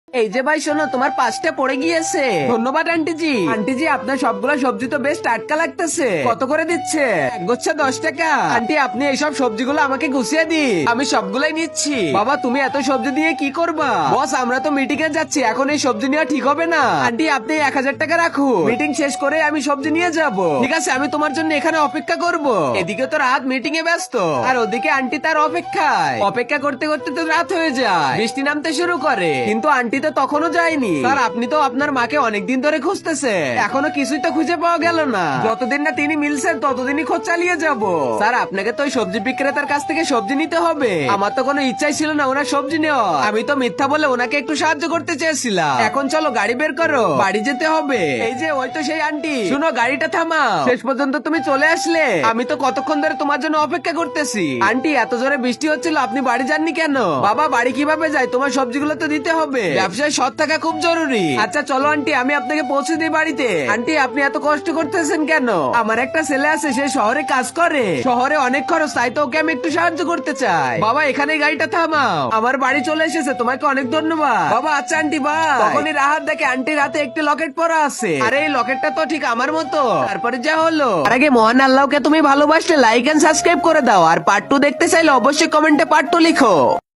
এই যে ভাই শোনো, তোমার 5টা পড়ে গিয়েছে। ধন্যবাদ আন্টিজি। আন্টিজি, আপনার সবগুলো সবজি তো বেশ টাটকা লাগতেছে। কত করে দিচ্ছে? এক গুচ্ছ 10 টাকা। আন্টি, আপনি এইসব সবজিগুলো আমাকে গুছিয়ে দিন, আমি সবগুলাই নিচ্ছি। বাবা, তুমি এত সবজি দিয়ে কি করবা? বস, আমরা তো মিটিং এ যাচ্ছি, এখন এই সবজি নেওয়া ঠিক হবে না। আন্টি, আপনি 1000 টাকা রাখুন, মিটিং শেষ করে আমি সবজি নিয়ে যাব। ঠিক আছে, আমি তোমার জন্য এখানে অপেক্ষা করব। এদিকে তো রাত মিটিং এ ব্যস্ত, আর ওদিকে আন্টি তার অপেক্ষায়। অপেক্ষা করতে করতে তো রাত হয়ে যায়, বৃষ্টি নামতে শুরু করে, কিন্তু আন্টি তো তখনও যায়নি। স্যার, আপনি তো আপনার মাকে অনেকদিন ধরে খুঁজতেছে, এখনো কিছুই তো খুঁজে পাওয়া গেল না। যতদিন না তিনি মিলছেন ততদিনই খোঁজ চালিয়ে যাব। স্যার, আপনাকে তো ওই সবজি বিক্রেতার কাছ থেকে সবজি নিতে হবে। আমার তো কোনো ইচ্ছাই ছিল না ওনার সবজি নেওয়া, আমি তো মিথ্যা বলে ওনাকে একটু সাহায্য করতে চেয়েছিলাম। এখন চলো গাড়ি বের করো, বাড়ি যেতে হবে। এই যে ওই তো সেই আন্টি, শুনো, গাড়িটা থামাও। শেষ পর্যন্ত তুমি চলে আসলে, আমি তো কতক্ষণ ধরে তোমার জন্য অপেক্ষা করতেছি। আন্টি, এত জোরে বৃষ্টি হচ্ছিল, আপনি বাড়ি যাননি কেন? বাবা, বাড়ি কিভাবে যায়? তোমার সবজিগুলো তো দিতে হবে, ব্যবসায় সৎ থাকা খুব জরুরি। আচ্ছা চলো আন্টি, আমি আপনাকে পৌঁছে দিই বাড়িতে। আন্টি, আপনি এত কষ্ট করতেছেন কেন? আমার একটা ছেলে আছে, সে শহরে কাজ করে, শহরে অনেক খরচ, তাই তো ওকে আমি একটু সাহায্য করতে চাই। বাবা, এখানে গাড়িটা থামাও, আমার বাড়ি চলে এসেছে, তোমাকে অনেক ধন্যবাদ। বাবা, আচ্ছা আন্টি, বাই। তখনই রাহাত দেখে আন্টির হাতে একটি লকেট পরা আছে। আরে এই লকেটটা তো ঠিক আমার মতো। তারপরে যা হলো, তার আগে মহান আল্লাহকে তুমি ভালোবাসলে লাইক এন্ড সাবস্ক্রাইব করে দাও, আর পার্ট 2 দেখতে চাইলে অবশ্যই কমেন্টে পার্ট 2 লিখো।